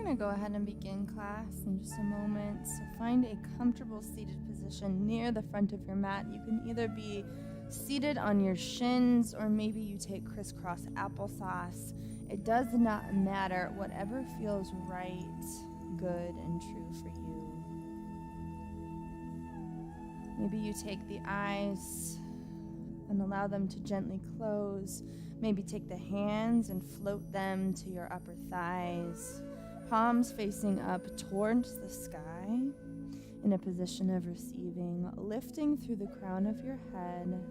going to go ahead and begin class in just a moment. So find a comfortable seated position near the front of your mat. You can either be seated on your shins or maybe you take crisscross applesauce. It does not matter. Whatever feels right, good, and true for you. Maybe you take the eyes and allow them to gently close. Maybe take the hands and float them to your upper thighs. Palms facing up towards the sky in a position of receiving, lifting through the crown of your head,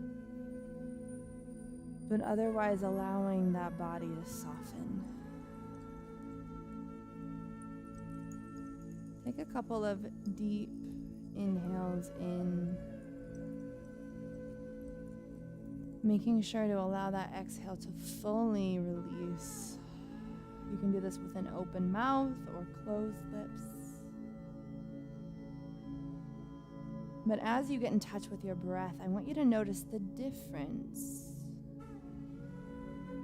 but otherwise allowing that body to soften. Take a couple of deep inhales in, making sure to allow that exhale to fully release. You can do this with an open mouth or closed lips. But as you get in touch with your breath, I want you to notice the difference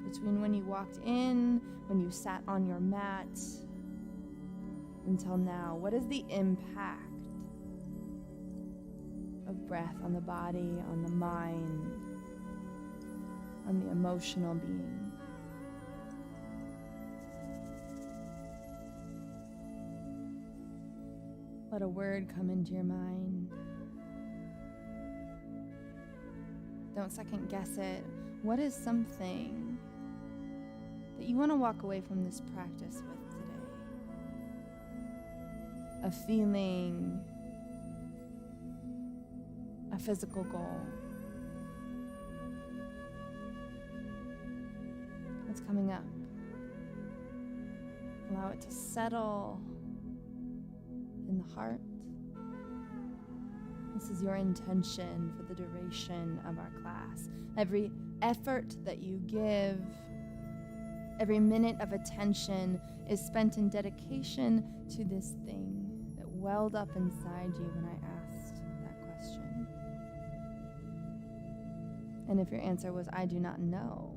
between when you walked in, when you sat on your mat, until now. What is the impact of breath on the body, on the mind, on the emotional being? Let a word come into your mind. Don't second guess it. What is something that you want to walk away from this practice with today? A feeling, a physical goal. What's coming up? Allow it to settle in the heart. This is your intention for the duration of our class. Every effort that you give, every minute of attention is spent in dedication to this thing that welled up inside you when I asked that question. And if your answer was, I do not know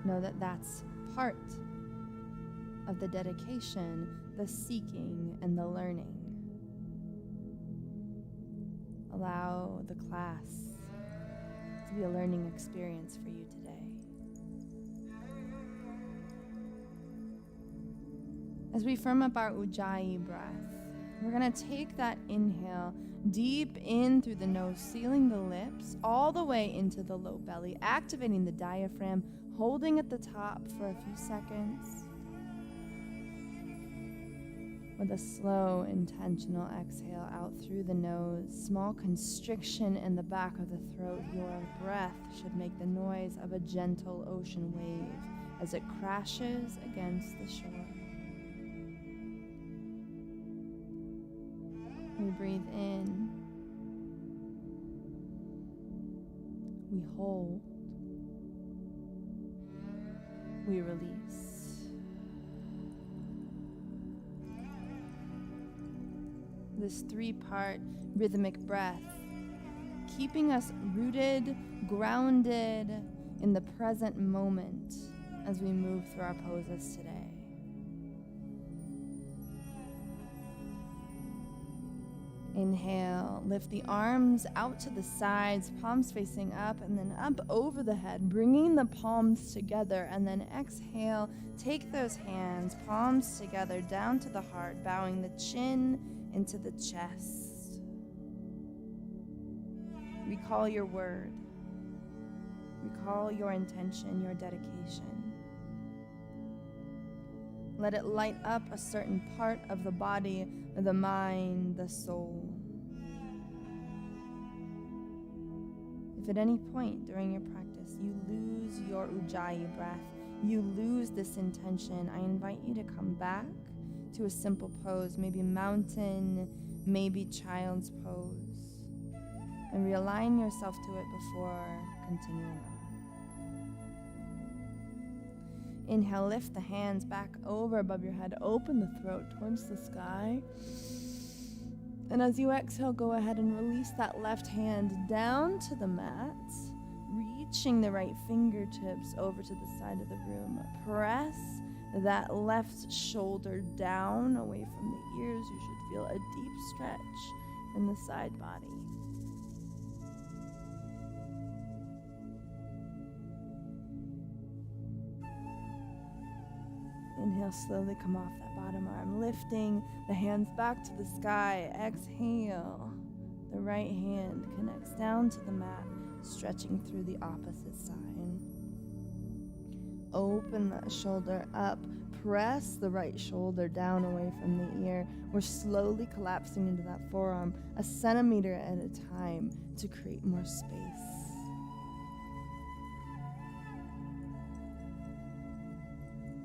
that that's part of the dedication, the seeking, and the learning. Allow the class to be a learning experience for you today. As we firm up our Ujjayi breath, we're going to take that inhale deep in through the nose, sealing the lips all the way into the low belly, activating the diaphragm, holding at the top for a few seconds, with a slow, intentional exhale out through the nose, small constriction in the back of the throat. Your breath should make the noise of a gentle ocean wave as it crashes against the shore. We breathe in. We hold. We release. This 3-part rhythmic breath, keeping us rooted, grounded in the present moment as we move through our poses today. Inhale, lift the arms out to the sides, palms facing up, and then up over the head, bringing the palms together, and then exhale, take those hands, palms together, down to the heart, bowing the chin into the chest. Recall your word. Recall your intention, your dedication. Let it light up a certain part of the body, the mind, the soul. If at any point during your practice you lose your Ujjayi breath, you lose this intention, I invite you to come back to a simple pose, maybe mountain, maybe child's pose, and realign yourself to it before continuing on. Inhale, lift the hands back over above your head, open the throat towards the sky. And as you exhale, go ahead and release that left hand down to the mat, reaching the right fingertips over to the side of the room. Press that left shoulder down away from the ears. You should feel a deep stretch in the side body. Inhale, slowly come off that bottom arm, lifting the hands back to the sky. Exhale. The right hand connects down to the mat, stretching through the opposite side. Open that shoulder up. Press the right shoulder down away from the ear. We're slowly collapsing into that forearm, a centimeter at a time, to create more space.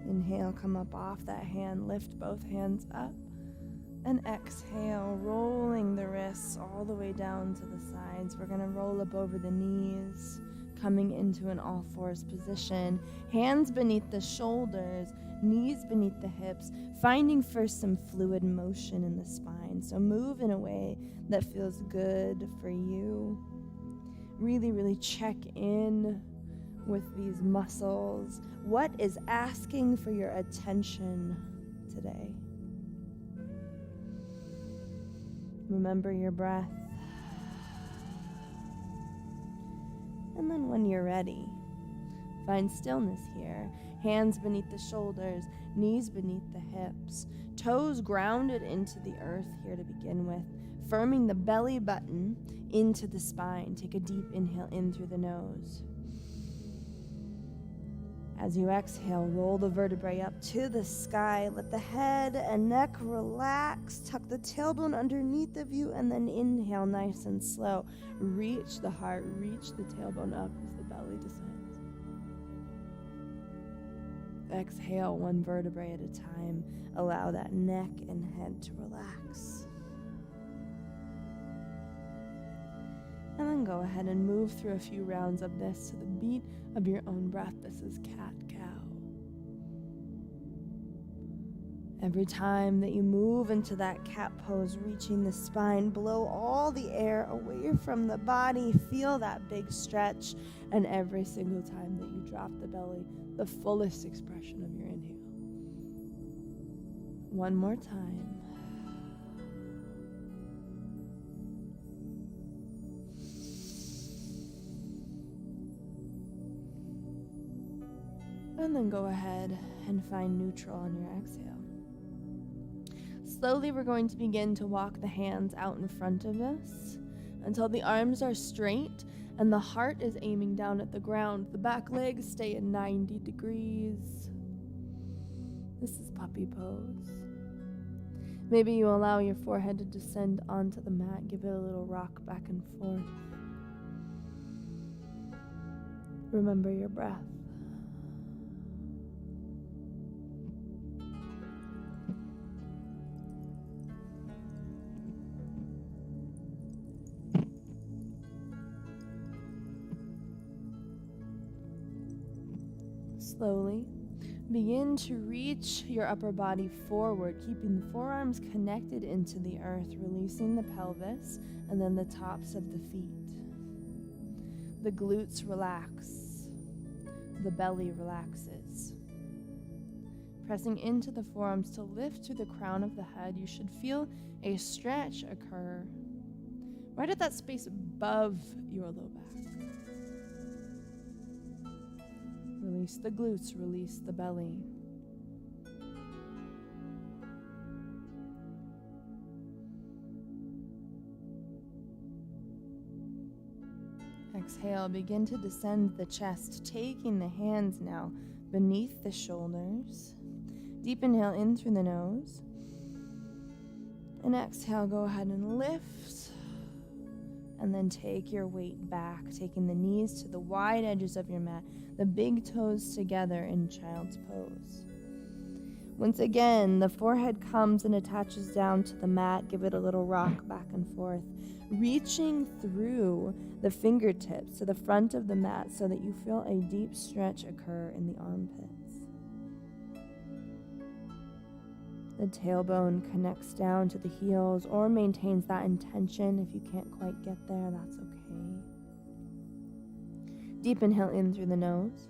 Inhale, come up off that hand, lift both hands up, and exhale, rolling the wrists all the way down to the sides. We're gonna roll up over the knees, coming into an all fours position, hands beneath the shoulders, knees beneath the hips, finding first some fluid motion in the spine. So move in a way that feels good for you. Really, really check in with these muscles. What is asking for your attention today? Remember your breath. And then when you're ready, find stillness here. Hands beneath the shoulders, knees beneath the hips, toes grounded into the earth here to begin with, firming the belly button into the spine. Take a deep inhale in through the nose. As you exhale, roll the vertebrae up to the sky. Let the head and neck relax. Tuck the tailbone underneath of you, and then inhale nice and slow. Reach the heart, reach the tailbone up as the belly descends. Exhale one vertebrae at a time. Allow that neck and head to relax. And then go ahead and move through a few rounds of this to the beat of your own breath. This is cat-cow. Every time that you move into that cat pose, reaching the spine, blow all the air away from the body. Feel that big stretch. And every single time that you drop the belly, the fullest expression of your inhale. One more time. And then go ahead and find neutral on your exhale. Slowly, we're going to begin to walk the hands out in front of us until the arms are straight and the heart is aiming down at the ground. The back legs stay at 90 degrees. This is puppy pose. Maybe you allow your forehead to descend onto the mat. Give it a little rock back and forth. Remember your breath. Slowly, begin to reach your upper body forward, keeping the forearms connected into the earth, releasing the pelvis and then the tops of the feet. The glutes relax. The belly relaxes. Pressing into the forearms to lift to the crown of the head, you should feel a stretch occur right at that space above your low back. Release the glutes, release the belly. Exhale, begin to descend the chest, taking the hands now beneath the shoulders. Deep inhale in through the nose. And exhale, go ahead and lift. And then take your weight back, taking the knees to the wide edges of your mat, the big toes together in child's pose. Once again, the forehead comes and attaches down to the mat. Give it a little rock back and forth, reaching through the fingertips to the front of the mat so that you feel a deep stretch occur in the armpits. The tailbone connects down to the heels or maintains that intention. If you can't quite get there, that's okay. Deep inhale in through the nose.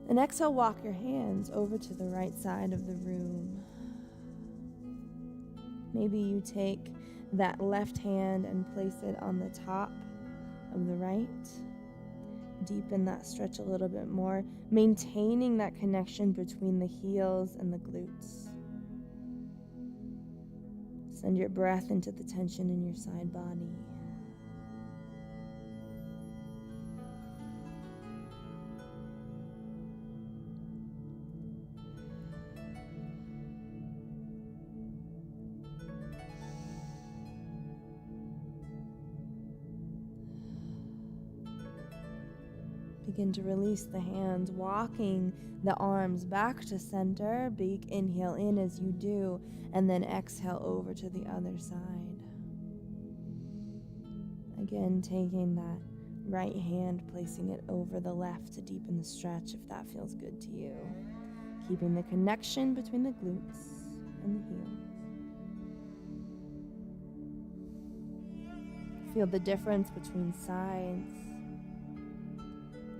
And exhale, walk your hands over to the right side of the room. Maybe you take that left hand and place it on the top of the right. Deepen that stretch a little bit more, maintaining that connection between the heels and the glutes. Send your breath into the tension in your side body. Begin to release the hands, walking the arms back to center. Big inhale in as you do, and then exhale over to the other side. Again, taking that right hand, placing it over the left to deepen the stretch if that feels good to you. Keeping the connection between the glutes and the heels. Feel the difference between sides.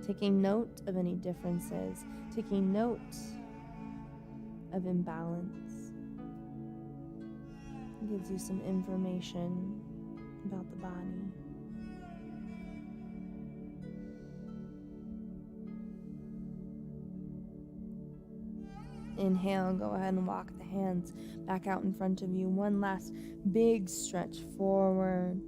Taking note of any differences, taking note of imbalance. It gives you some information about the body. Inhale, go ahead and walk the hands back out in front of you. One last big stretch forward.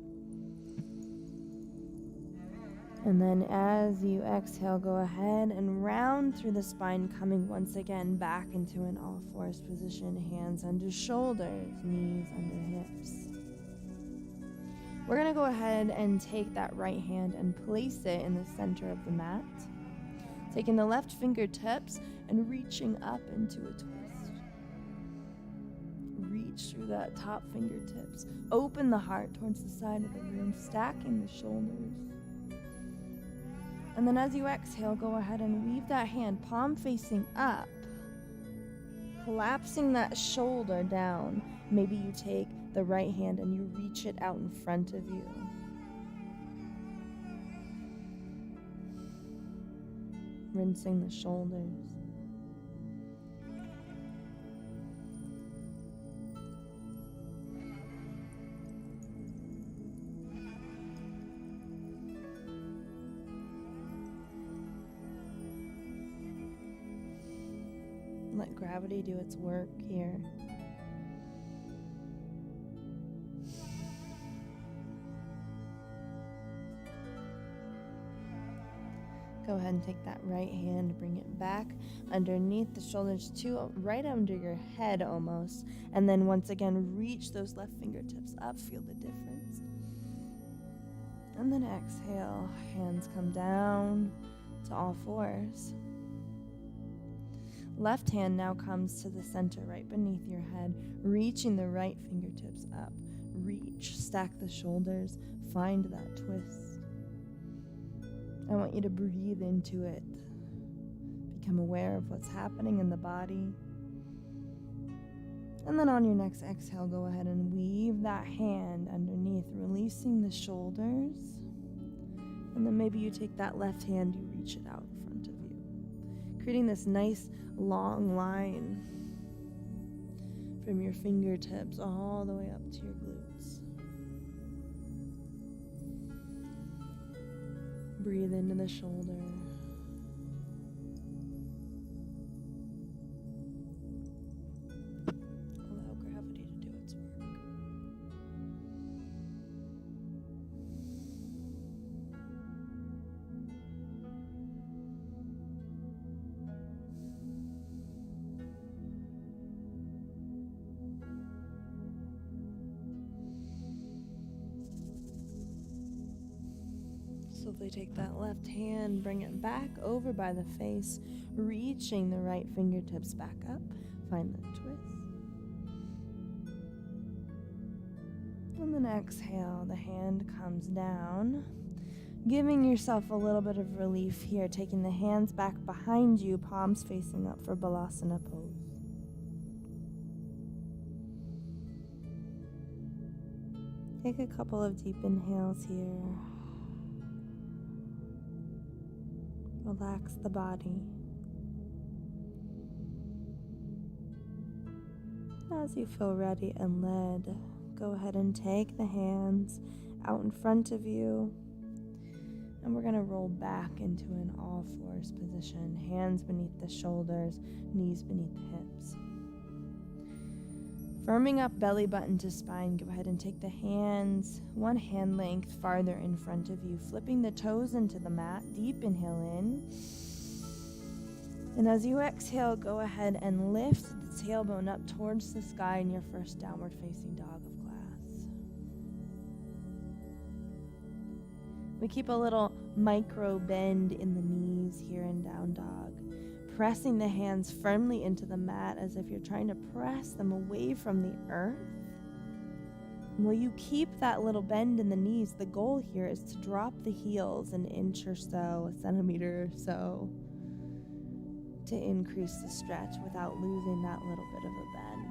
And then as you exhale, go ahead and round through the spine, coming once again back into an all-fours position, hands under shoulders, knees under hips. We're going to go ahead and take that right hand and place it in the center of the mat. Taking the left fingertips and reaching up into a twist. Reach through that top fingertips. Open the heart towards the side of the room, stacking the shoulders. And then as you exhale, go ahead and weave that hand, palm facing up, collapsing that shoulder down. Maybe you take the right hand and you reach it out in front of you. Rinsing the shoulders. Let gravity do its work here. Go ahead and take that right hand, bring it back underneath the shoulders to right under your head almost. And then once again, reach those left fingertips up, feel the difference. And then exhale, hands come down to all fours. Left hand now comes to the center right beneath your head, reaching the right fingertips up. Reach, stack the shoulders, find that twist. I want you to breathe into it. Become aware of what's happening in the body. And then on your next exhale, go ahead and weave that hand underneath, releasing the shoulders. And then maybe you take that left hand, you reach it out in front of you, creating this nice long line from your fingertips all the way up to your glutes. Breathe into the shoulder. Allow gravity to do its work. Slowly take that left hand, bring it back over by the face, reaching the right fingertips back up. Find the twist. And then exhale, the hand comes down, giving yourself a little bit of relief here, taking the hands back behind you, palms facing up for Balasana pose. Take a couple of deep inhales here. Relax the body. As you feel ready and led, go ahead and take the hands out in front of you. And we're going to roll back into an all fours position. Hands beneath the shoulders, knees beneath the hips. Firming up belly button to spine, go ahead and take the hands one hand length farther in front of you, flipping the toes into the mat. Deep inhale in. And as you exhale, go ahead and lift the tailbone up towards the sky in your first downward facing dog of class. We keep a little micro bend in the knees here in down dog, pressing the hands firmly into the mat as if you're trying to press them away from the earth. And will you keep that little bend in the knees? The goal here is to drop the heels an inch or so, a centimeter or so, to increase the stretch without losing that little bit of a bend.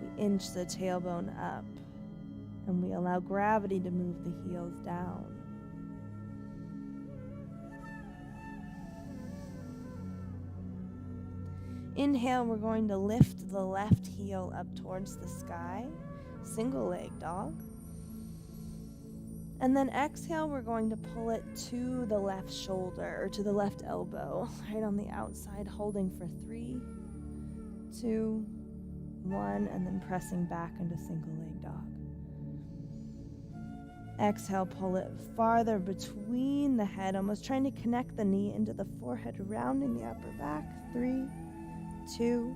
We inch the tailbone up, and we allow gravity to move the heels down. Inhale, we're going to lift the left heel up towards the sky, single leg dog. And then exhale, we're going to pull it to the left shoulder, or to the left elbow, right on the outside, holding for 3, 2, 1, and then pressing back into single leg dog. Exhale, pull it farther between the head, almost trying to connect the knee into the forehead, rounding the upper back. 3, 2,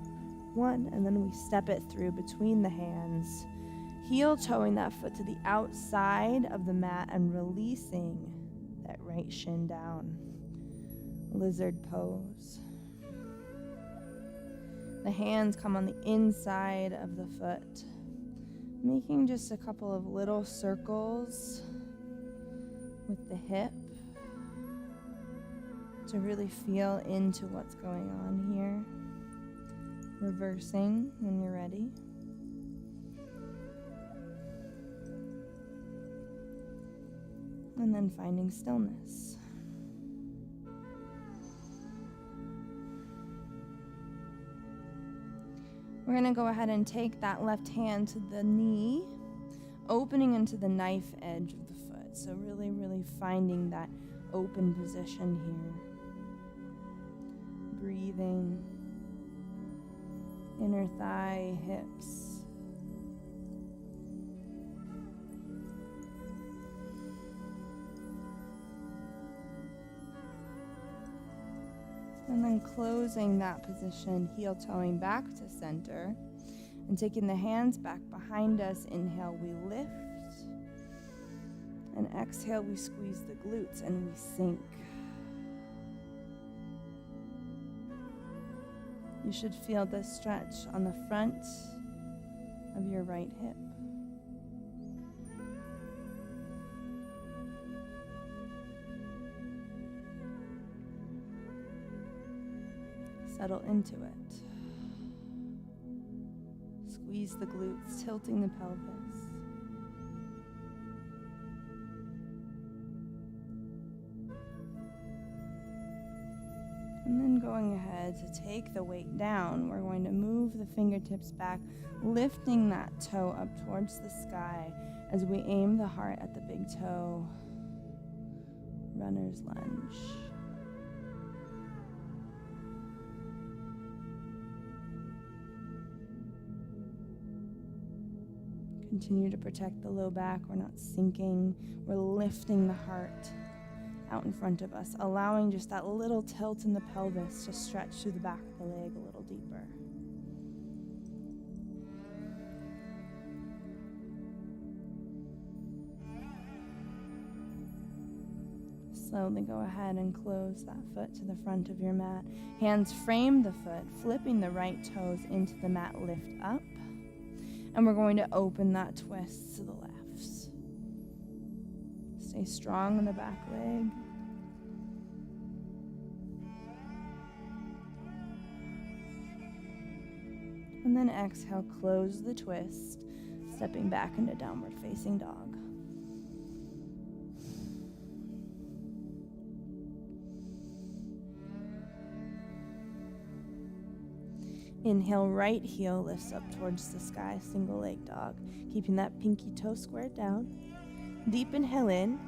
1, and then we step it through between the hands. Heel toeing that foot to the outside of the mat and releasing that right shin down. Lizard pose. The hands come on the inside of the foot, making just a couple of little circles with the hip to really feel into what's going on here. Reversing when you're ready. And then finding stillness. We're going to go ahead and take that left hand to the knee, opening into the knife edge of the foot. So really, really finding that open position here. Breathing. Inner thigh, hips. And then closing that position, heel toeing back to center. And taking the hands back behind us, inhale, we lift. And exhale, we squeeze the glutes and we sink. You should feel this stretch on the front of your right hip. Settle into it. Squeeze the glutes, tilting the pelvis. And then going ahead to take the weight down, we're going to move the fingertips back, lifting that toe up towards the sky as we aim the heart at the big toe. Runner's lunge. Continue to protect the low back. We're not sinking. We're lifting the heart out in front of us, allowing just that little tilt in the pelvis to stretch through the back of the leg a little deeper. Slowly go ahead and close that foot to the front of your mat. Hands frame the foot, flipping the right toes into the mat, lift up. And we're going to open that twist to the lefts. Stay strong in the back leg. And then exhale, close the twist, stepping back into downward facing dog. Inhale, right heel lifts up towards the sky, single leg dog. Keeping that pinky toe squared down. Deep inhale in.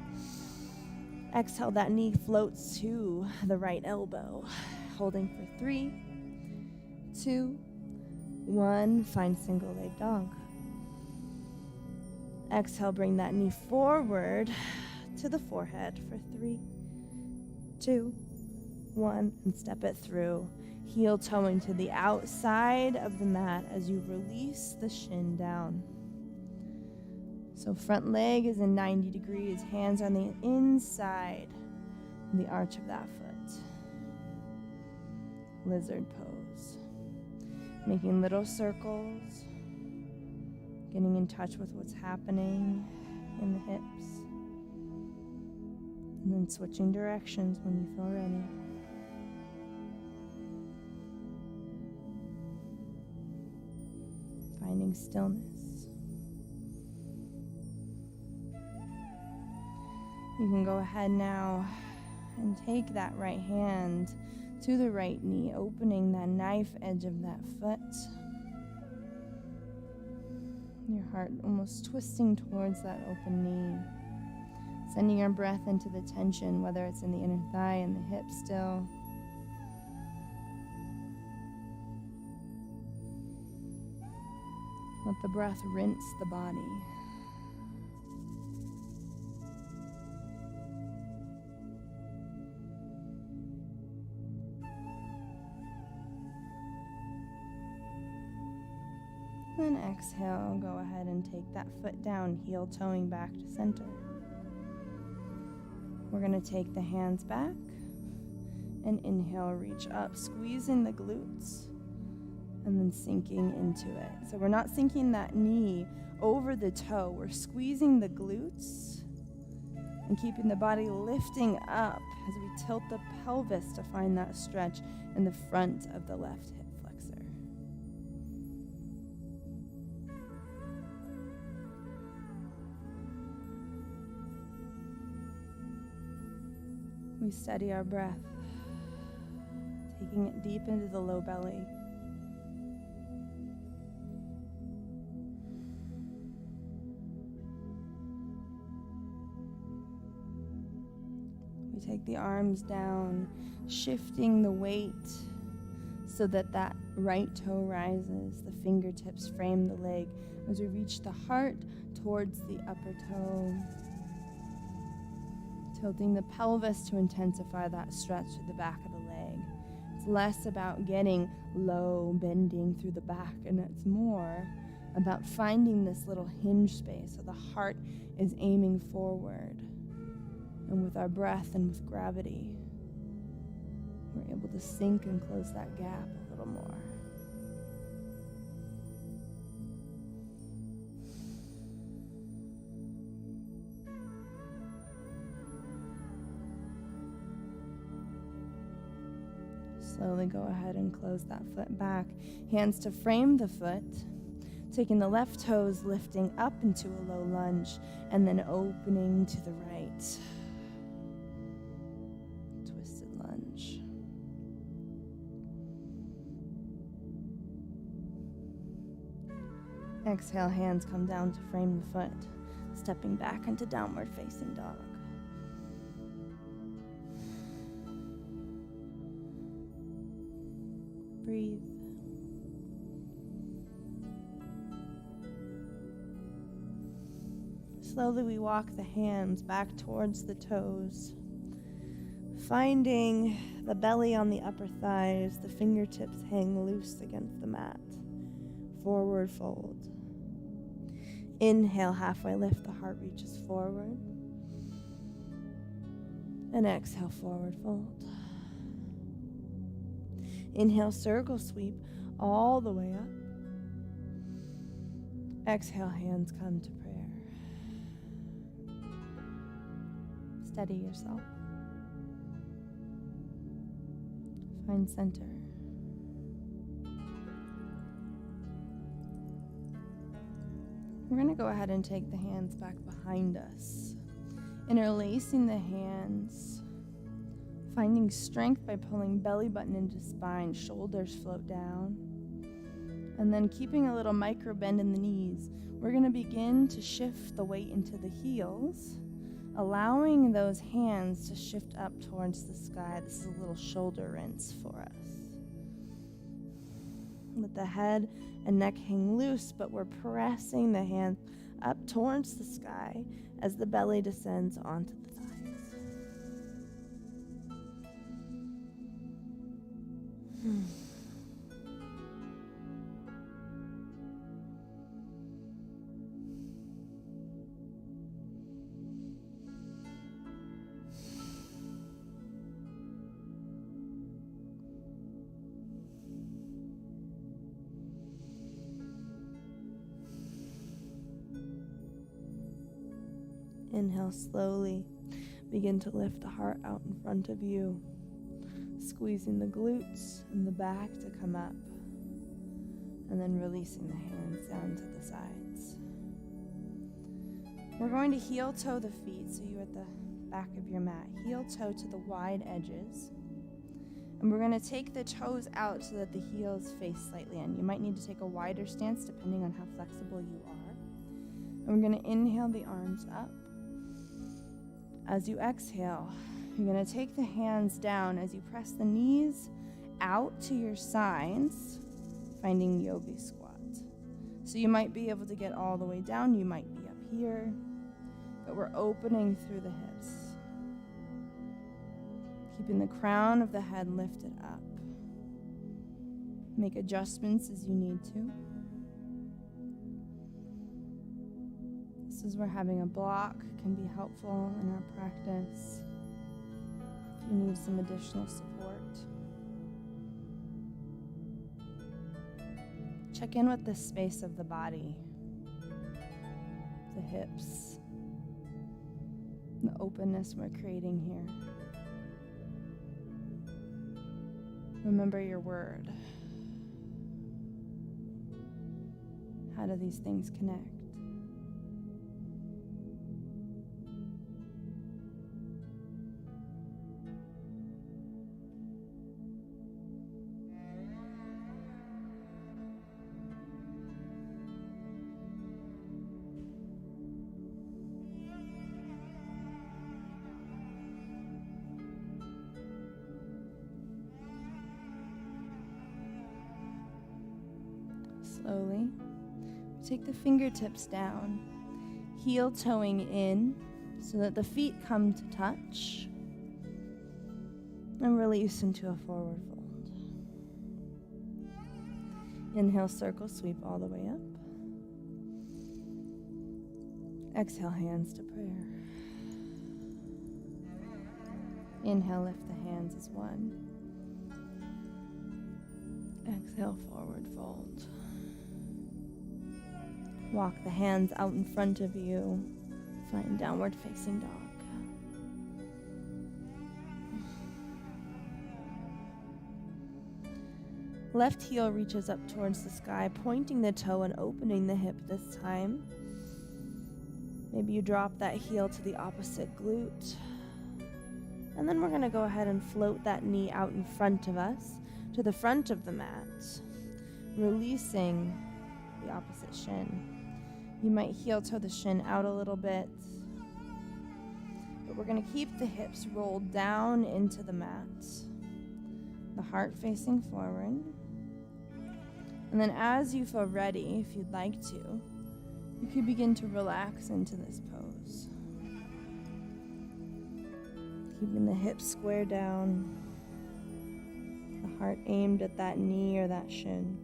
Exhale, that knee floats to the right elbow. Holding for 3, 2, 1. Find single leg dog. Exhale, bring that knee forward to the forehead for 3, 2, 1. And step it through. Heel toeing to the outside of the mat as you release the shin down. So front leg is in 90 degrees. Hands on the inside of the arch of that foot. Lizard pose. Making little circles. Getting in touch with what's happening in the hips. And then switching directions when you feel ready. Finding stillness. You can go ahead now and take that right hand to the right knee, opening that knife edge of that foot. Your heart almost twisting towards that open knee. Sending your breath into the tension, whether it's in the inner thigh and the hip still. Let the breath rinse the body. Then exhale, go ahead and take that foot down, heel toeing back to center. We're going to take the hands back and inhale, reach up, squeezing the glutes and then sinking into it. So we're not sinking that knee over the toe, we're squeezing the glutes and keeping the body lifting up as we tilt the pelvis to find that stretch in the front of the left hip flexor. We steady our breath, taking it deep into the low belly. We take the arms down, shifting the weight so that that right toe rises, the fingertips frame the leg as we reach the heart towards the upper toe. Tilting the pelvis to intensify that stretch through the back of the leg. It's less about getting low, bending through the back, and it's more about finding this little hinge space so the heart is aiming forward. And with our breath and with gravity, we're able to sink and close that gap a little more. Slowly go ahead and close that foot back. Hands to frame the foot. Taking the left toes, lifting up into a low lunge, and then opening to the right. Twisted lunge. Exhale, hands come down to frame the foot. Stepping back into downward facing dog. Breathe. Slowly we walk the hands back towards the toes, finding the belly on the upper thighs, the fingertips hang loose against the mat. Forward fold. Inhale, halfway lift, the heart reaches forward. And exhale, forward fold. Inhale, circle sweep all the way up. Exhale, hands come to prayer. Steady yourself. Find center. We're going to go ahead and take the hands back behind us, interlacing the hands. Finding strength by pulling belly button into spine, shoulders float down. And then keeping a little micro bend in the knees, we're going to begin to shift the weight into the heels, allowing those hands to shift up towards the sky. This is a little shoulder rinse for us. Let the head and neck hang loose, but we're pressing the hands up towards the sky as the belly descends onto the thighs. Inhale slowly. Begin to lift the heart out in front of you, squeezing the glutes and the back to come up, and then releasing the hands down to the sides. We're going to heel toe the feet, so you're at the back of your mat. Heel toe to the wide edges. And we're going to take the toes out so that the heels face slightly in. You might need to take a wider stance depending on how flexible you are. And we're going to inhale the arms up. As you exhale, you're going to take the hands down as you press the knees out to your sides, finding yogi squat. So you might be able to get all the way down, you might be up here, but we're opening through the hips. Keeping the crown of the head lifted up. Make adjustments as you need to. This is where having a block can be helpful in our practice. If you need some additional support. Check in with the space of the body, the hips, the openness we're creating here. Remember your word. How do these things connect? Slowly, take the fingertips down, heel toeing in so that the feet come to touch, and release into a forward fold. Inhale, circle sweep all the way up. Exhale, hands to prayer. Inhale, lift the hands as one. Exhale, forward fold. Walk the hands out in front of you. Find downward facing dog. Left heel reaches up towards the sky, pointing the toe and opening the hip this time. Maybe you drop that heel to the opposite glute. And then we're going to go ahead and float that knee out in front of us to the front of the mat, releasing the opposite shin. You might heel toe the shin out a little bit, but we're going to keep the hips rolled down into the mat, the heart facing forward. And then as you feel ready, if you'd like to, you could begin to relax into this pose. Keeping the hips square down, the heart aimed at that knee or that shin.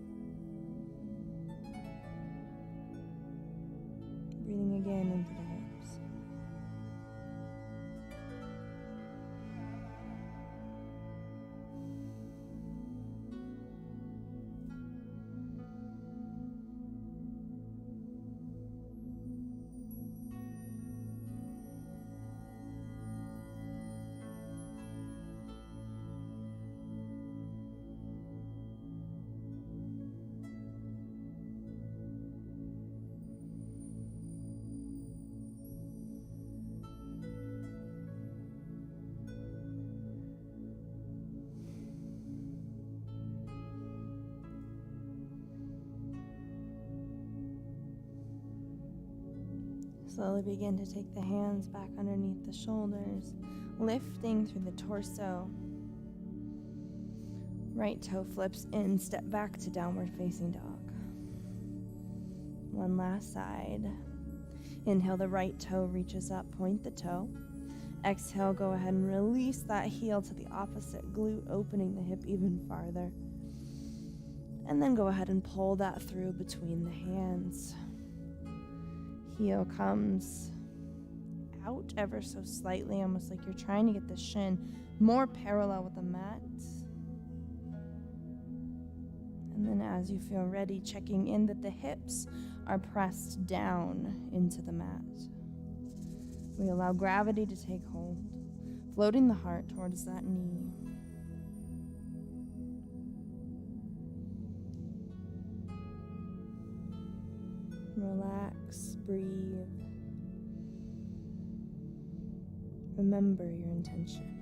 Breathing again into the hips. Slowly begin to take the hands back underneath the shoulders, lifting through the torso. Right toe flips in, step back to downward facing dog. One last side. Inhale, the right toe reaches up, point the toe. Exhale, go ahead and release that heel to the opposite glute, opening the hip even farther. And then go ahead and pull that through between the hands. Heel comes out ever so slightly, almost like you're trying to get the shin more parallel with the mat. And then as you feel ready, checking in that the hips are pressed down into the mat. We allow gravity to take hold, floating the heart towards that knee. Relax, breathe. Remember your intention.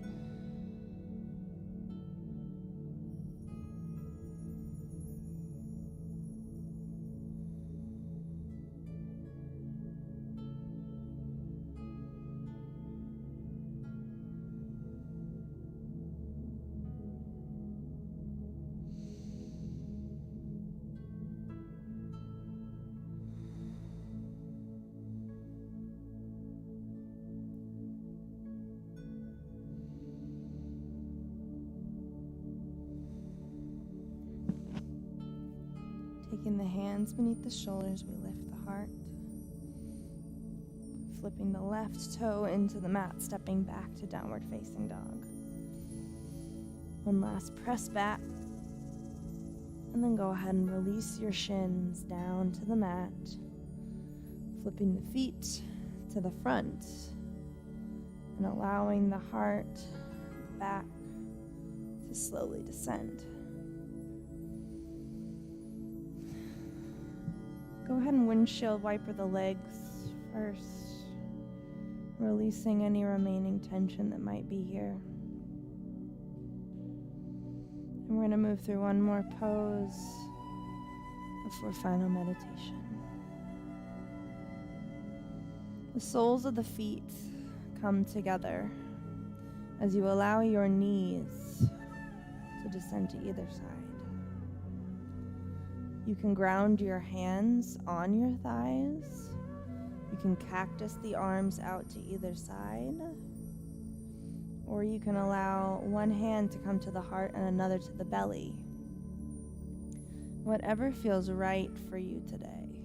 Taking the hands beneath the shoulders, we lift the heart. Flipping the left toe into the mat, stepping back to downward facing dog. One last press back. And then go ahead and release your shins down to the mat. Flipping the feet to the front. And allowing the heart back to slowly descend. Go ahead and windshield wiper the legs first, releasing any remaining tension that might be here. And we're going to move through one more pose before final meditation. The soles of the feet come together as you allow your knees to descend to either side. You can ground your hands on your thighs. You can cactus the arms out to either side. Or you can allow one hand to come to the heart and another to the belly. Whatever feels right for you today.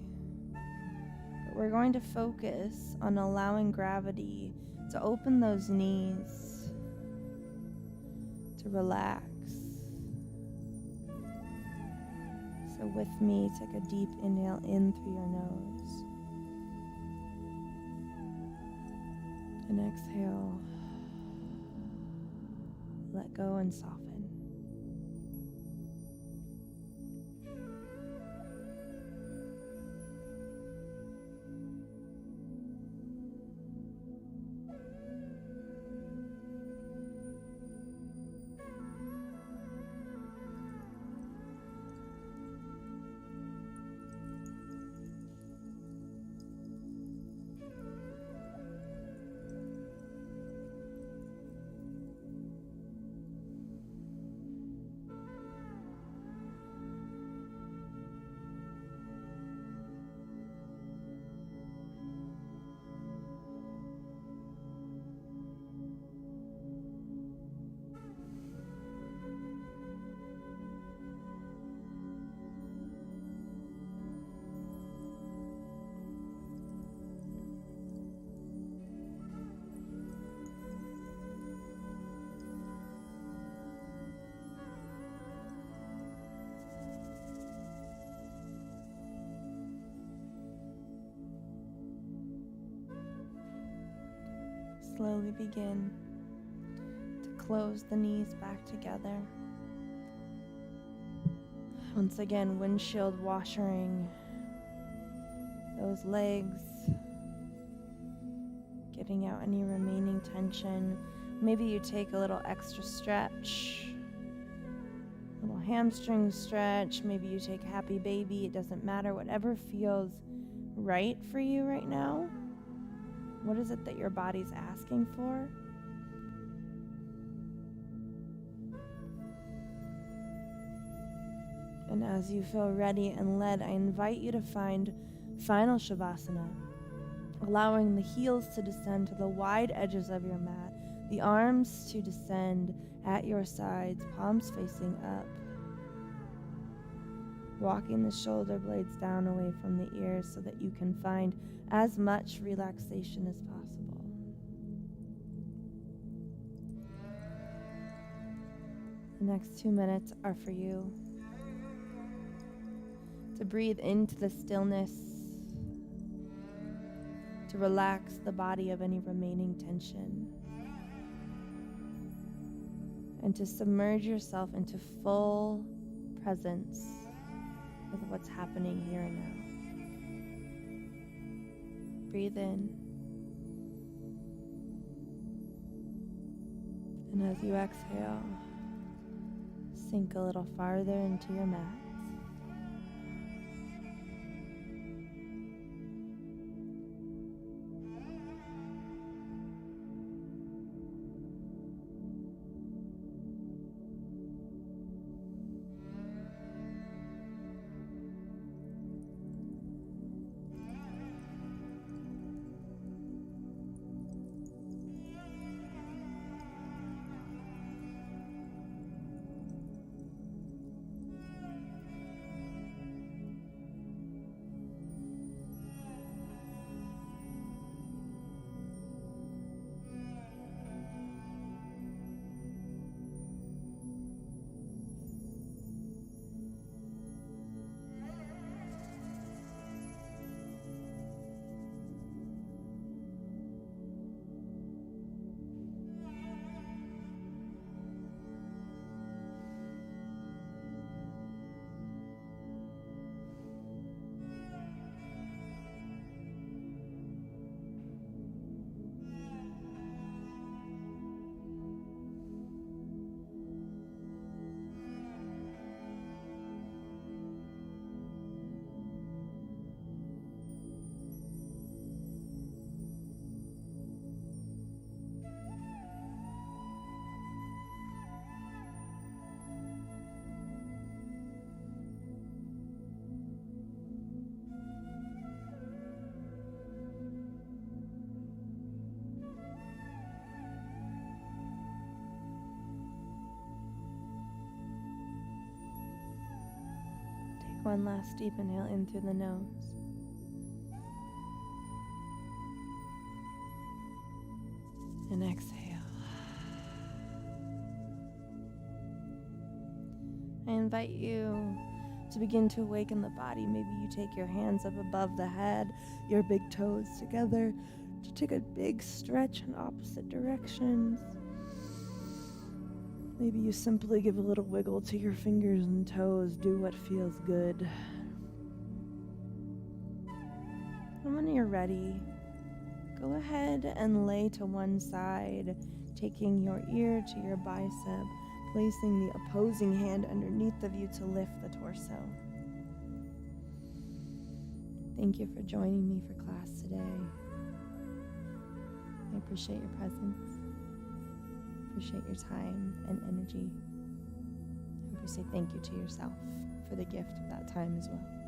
But we're going to focus on allowing gravity to open those knees, to relax. So with me, take a deep inhale in through your nose. And exhale. Let go and soften. Slowly begin to close the knees back together. Once again, windshield washering those legs, getting out any remaining tension. Maybe you take a little extra stretch, little hamstring stretch. Maybe you take happy baby. It doesn't matter. Whatever feels right for you right now. What is it that your body's asking for? And as you feel ready and led, I invite you to find final Shavasana, allowing the heels to descend to the wide edges of your mat, the arms to descend at your sides, palms facing up, walking the shoulder blades down away from the ears so that you can find as much relaxation as possible. The next 2 minutes are for you to breathe into the stillness, to relax the body of any remaining tension, and to submerge yourself into full presence with what's happening here and now. Breathe in, and as you exhale, sink a little farther into your mat. One last deep inhale in through the nose. And exhale. I invite you to begin to awaken the body. Maybe you take your hands up above the head, your big toes together, to take a big stretch in opposite directions. Maybe you simply give a little wiggle to your fingers and toes. Do what feels good. And when you're ready, go ahead and lay to one side, taking your ear to your bicep, placing the opposing hand underneath of you to lift the torso. Thank you for joining me for class today. I appreciate your presence. Appreciate your time and energy. I hope you say thank you to yourself for the gift of that time as well.